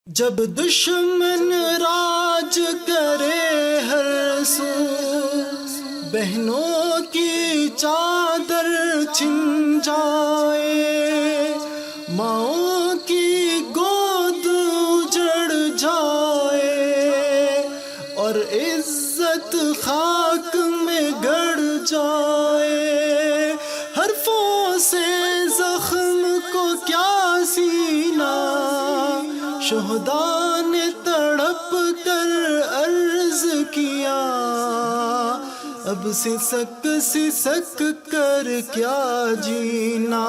جب دشمن راج کرے ہر سو، بہنوں کی چادر چھن جائے، ماؤں کی گود اجڑ جائے، اور عزت خاک میں گڑ جائے، حرفوں سے زخم کو کیا سینا، شہداء نے تڑپ کر عرض کیا، اب سسک سسک کر کیا جینا،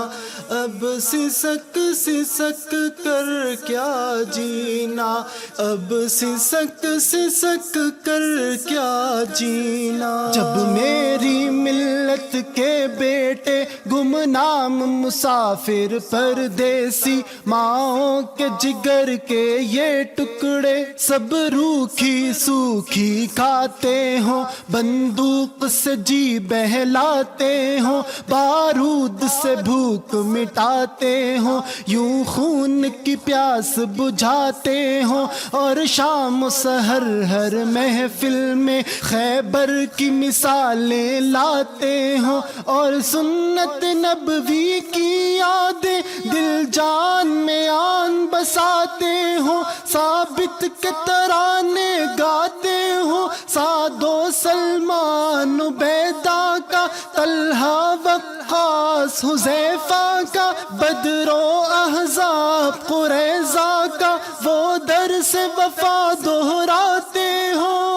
اب سسک سسک کر کیا جینا، اب سسک سسک کر کیا جینا۔ جب میری ملت کے بیٹے گمنام مسافر پردیسی، ماؤں کے جگر کے یہ ٹکڑے سب روکھی سوکھی کھاتے ہوں، بندوق سے جی بہلاتے ہوں، بارود سے بھوک مٹاتے ہوں، یوں خون کی پیاس بجھاتے ہوں، اور شام و سحر ہر محفل میں خیبر کی مثالیں لاتے ہوں، اور سنت نبوی کی یادیں دل جان میں آن بساتے ہوں، ثابت کے ترانے گاتے ہوں، سعد و سلمان عبیدہ کا، طلحہ وقاص حذیفہ کا، بدر و احزاب قریظہ کا، وہ درس وفا دہراتے ہوں،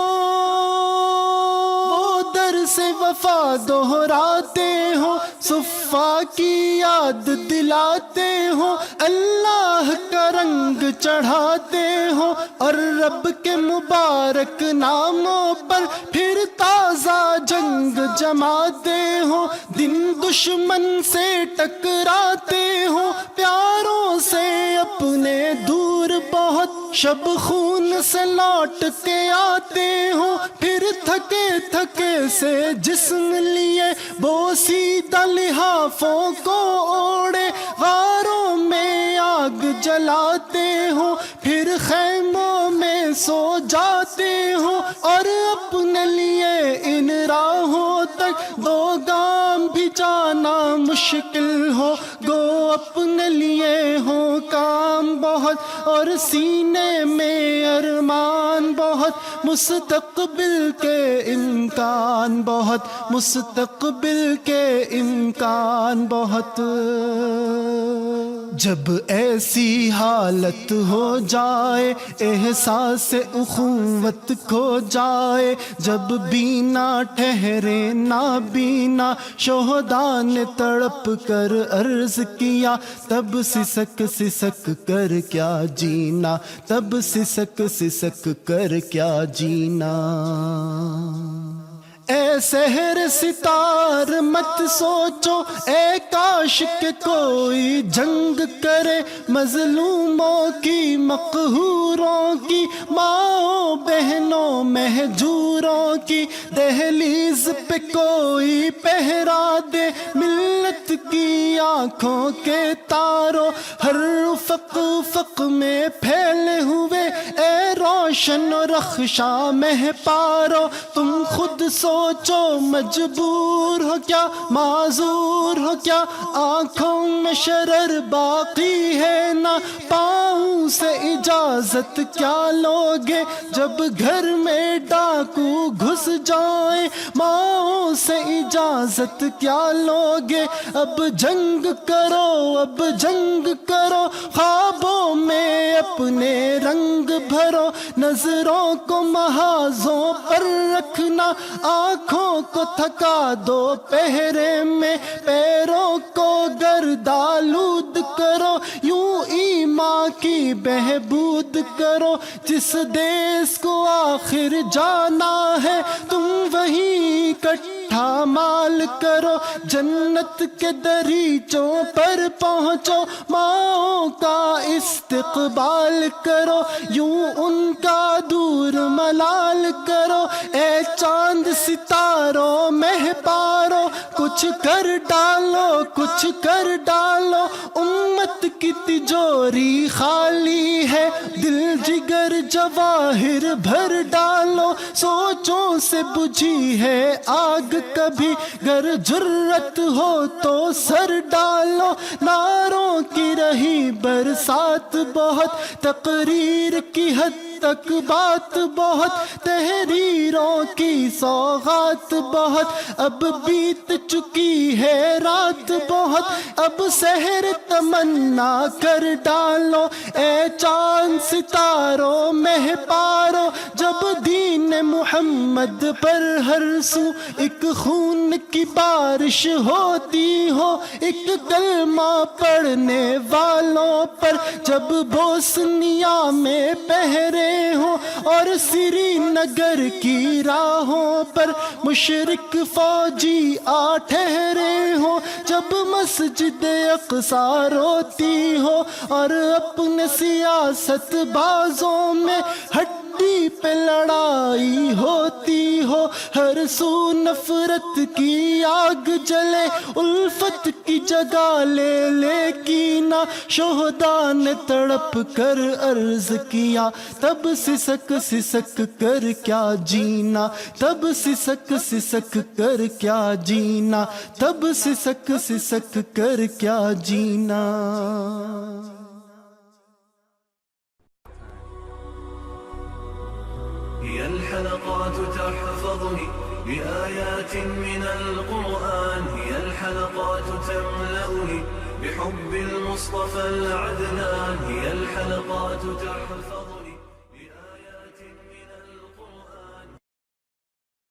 وہ درس وفا دہراتے ہوں، صفا کی یاد دلاتے ہوں، اللہ کا رنگ چڑھاتے ہوں، اور رب کے مبارک ناموں پر پھر تازہ جنگ جماتے ہوں، دن دشمن سے ٹکراتے ہوں، پیاروں سے اپنے دور بہت، شب خون سے لوٹ کے آتے ہوں، پھر تھکے تھکے سے جسم لیے بوسیدہ لحافوں کو اوڑے، غاروں میں آگ جلاتے ہوں، پھر خیموں میں سو جاتے ہوں، اور اپنے لیے ان راہوں تک دو گام بھی جانا مشکل ہو، گو اپنے لیے ہو کام بہت، اور سینے میں ارمان بہت، مستقبل کے امکان بہت، مستقبل کے امکان بہت۔ جب ایسی حالت ہو جائے، احساس اخوت کھو جائے، جب بینا ٹھہرے نابینا، شہداء نے تڑپ کر عرض کیا، تب سسک سسک کر کیا جینا، تب سسک سسک کر کیا جینا۔ اے سحر ستار مت سوچو، اے کاش کہ کوئی جنگ کرے، مظلوموں کی مقہوروں کی، ماؤں بہنوں مہجوروں کی، دہلیز پہ کوئی پہرا دے، ملت کی آنکھوں کے تاروں، ہر افق افق میں پھیلے ہوئے، اے روشن و رخشاں مہ پارو، تم خود سوچو مجبور ہو کیا، معذور ہو کیا، آنکھوں میں شرر باقی ہے نہ، پاؤں سے اجازت کیا لوگے، جب گھر میں ڈاکو گھس جائیں، ماؤں سے اجازت کیا لوگے، اب جنگ کرو اب جنگ کرو، خوابوں میں اپنے رنگ بھرو، نظروں کو محاذوں پر رکھنا، آنکھوں کو تھکا دو پہرے میں، پیروں کو گردآلود کرو، یوں ایمان کی بہبود کرو، جس دیس کو آخر جانا ہے تم وہیں اکٹھا مال کرو، جنت کے دریچوں پر پہنچو، ماؤں کا استقبال کرو، یوں ان کا دور ملال کرو، اے چاند ستاروں مہپارو، کچھ کر ڈالو کچھ کر ڈالو، امت کی تجوری خالی ہے، دل جگر جواہر بھر ڈالو، سوچوں سے بجھی ہے آگ کبھی، گر جرت ہو تو سر ڈالو، نعروں کی رہی برسات بہت، تقریر کی حد تک بات بہت، تحریروں کی سوغات بہت، اب بیت چکی ہے رات بہت، اب سحر تمنا کر ڈالو، اے چاند ستاروں مہپارو، جب دین محمد پر ہر سو ایک خون کی بارش ہوتی ہو، ایک کلمہ پڑھنے والوں پر جب بوسنیا میں پہرے ہوں، اور سری نگر کی راہوں پر مشرک فوجی آ ٹھہرے ہوں، جب مسجد اقصی روتی ہو، اور اپنے سیاست بازوں میں ہڈی پہ لڑائی ہوتی ہو، ہر سو نفرت کی آگ جلے، الفت کی جگہ لے لے کینہ، شہداء نے تڑپ کر عرض کیا، تب سسک سسک کر کیا جینا، تب سسک سسک کر کیا جینا، تب سسک سسک کر کیا جینا۔ هي الحلقات تحفظني بآيات من القرآن، هي الحلقات تملأني بحب المصطفى العدنان، هي الحلقات تحفظني